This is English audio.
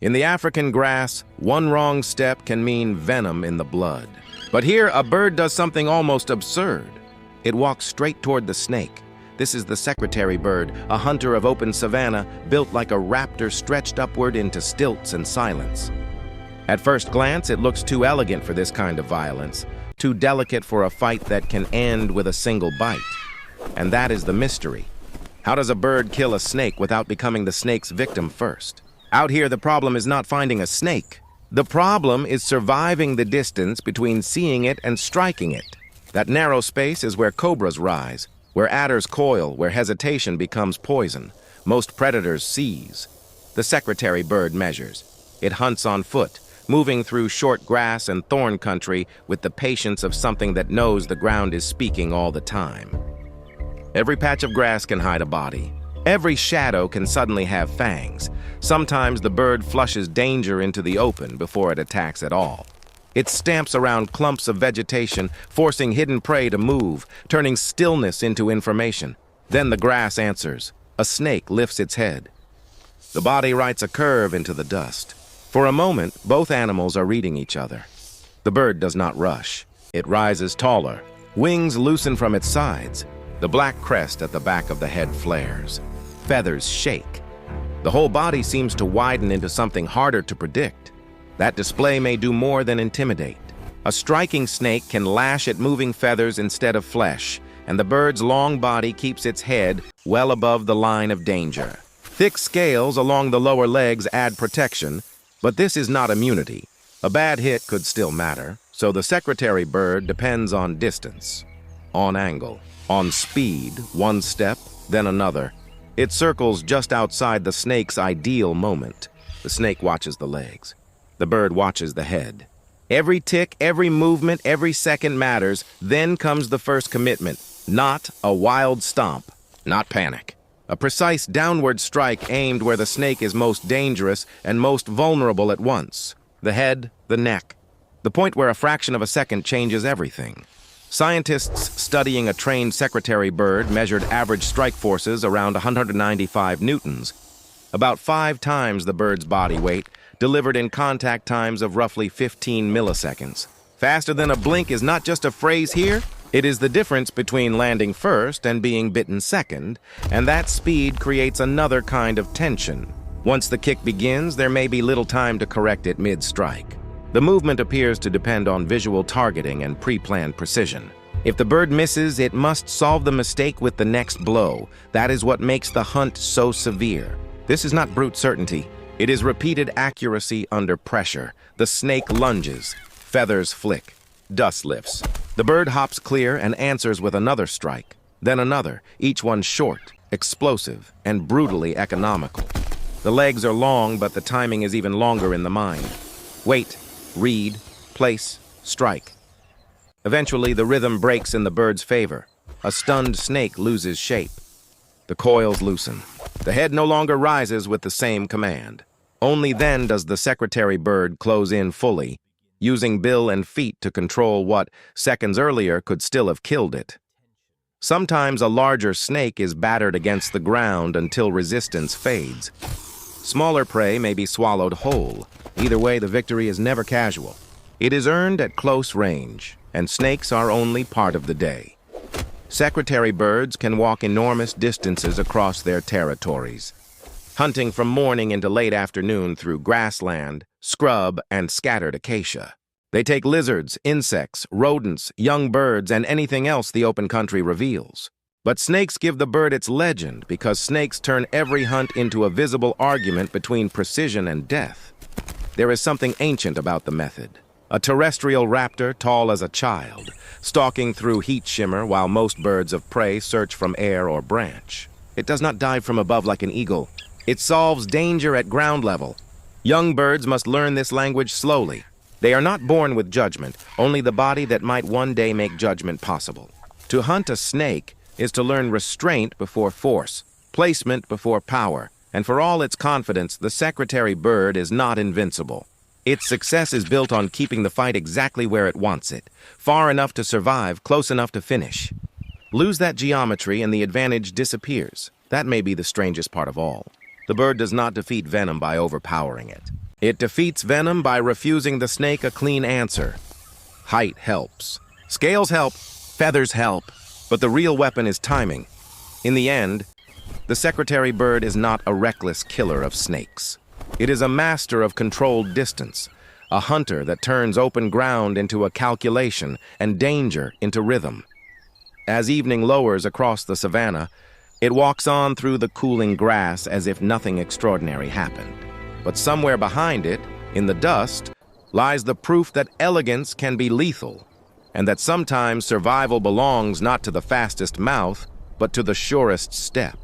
In the African grass, one wrong step can mean venom in the blood. But here, a bird does something almost absurd. It walks straight toward the snake. This is the secretary bird, a hunter of open savanna, built like a raptor stretched upward into stilts and silence. At first glance, it looks too elegant for this kind of violence, too delicate for a fight that can end with a single bite. And that is the mystery. How does a bird kill a snake without becoming the snake's victim first? Out here, the problem is not finding a snake. The problem is surviving the distance between seeing it and striking it. That narrow space is where cobras rise, where adders coil, where hesitation becomes poison. Most predators seize. The secretary bird measures. It hunts on foot, moving through short grass and thorn country with the patience of something that knows the ground is speaking all the time. Every patch of grass can hide a body. Every shadow can suddenly have fangs. Sometimes the bird flushes danger into the open before it attacks at all. It stamps around clumps of vegetation, forcing hidden prey to move, turning stillness into information. Then the grass answers. A snake lifts its head. The body writes a curve into the dust. For a moment, both animals are reading each other. The bird does not rush. It rises taller. Wings loosen from its sides. The black crest at the back of the head flares. Feathers shake. The whole body seems to widen into something harder to predict. That display may do more than intimidate. A striking snake can lash at moving feathers instead of flesh, and the bird's long body keeps its head well above the line of danger. Thick scales along the lower legs add protection, but this is not immunity. A bad hit could still matter, so the secretary bird depends on distance, on angle, on speed, one step, then another. It circles just outside the snake's ideal moment. The snake watches the legs. The bird watches the head. Every tick, every movement, every second matters. Then comes the first commitment. Not a wild stomp, not panic. A precise downward strike aimed where the snake is most dangerous and most vulnerable at once. The head, the neck. The point where a fraction of a second changes everything. Scientists studying a trained secretary bird measured average strike forces around 195 newtons, about 5 times the bird's body weight, delivered in contact times of roughly 15 milliseconds. Faster than a blink is not just a phrase here, it is the difference between landing first and being bitten second, and that speed creates another kind of tension. Once the kick begins, there may be little time to correct it mid-strike. The movement appears to depend on visual targeting and pre-planned precision. If the bird misses, it must solve the mistake with the next blow. That is what makes the hunt so severe. This is not brute certainty. It is repeated accuracy under pressure. The snake lunges. Feathers flick. Dust lifts. The bird hops clear and answers with another strike. Then another, each one short, explosive, and brutally economical. The legs are long, but the timing is even longer in the mind. Wait. Read, place, strike. Eventually, the rhythm breaks in the bird's favor. A stunned snake loses shape. The coils loosen. The head no longer rises with the same command. Only then does the secretary bird close in fully, using bill and feet to control what, seconds earlier, could still have killed it. Sometimes a larger snake is battered against the ground until resistance fades. Smaller prey may be swallowed whole. Either way, the victory is never casual. It is earned at close range, and snakes are only part of the day. Secretary birds can walk enormous distances across their territories, hunting from morning into late afternoon through grassland, scrub, and scattered acacia. They take lizards, insects, rodents, young birds, and anything else the open country reveals. But snakes give the bird its legend because snakes turn every hunt into a visible argument between precision and death. There is something ancient about the method. A terrestrial raptor tall as a child, stalking through heat shimmer while most birds of prey search from air or branch. It does not dive from above like an eagle. It solves danger at ground level. Young birds must learn this language slowly. They are not born with judgment, only the body that might one day make judgment possible. To hunt a snake is to learn restraint before force, placement before power, and for all its confidence, the secretary bird is not invincible. Its success is built on keeping the fight exactly where it wants it, far enough to survive, close enough to finish. Lose that geometry and the advantage disappears. That may be the strangest part of all. The bird does not defeat venom by overpowering it. It defeats venom by refusing the snake a clean answer. Height helps. Scales help. Feathers help. But the real weapon is timing. In the end, the secretary bird is not a reckless killer of snakes. It is a master of controlled distance, a hunter that turns open ground into a calculation and danger into rhythm. As evening lowers across the savanna, it walks on through the cooling grass as if nothing extraordinary happened. But somewhere behind it, in the dust, lies the proof that elegance can be lethal, and that sometimes survival belongs not to the fastest mouth, but to the surest step.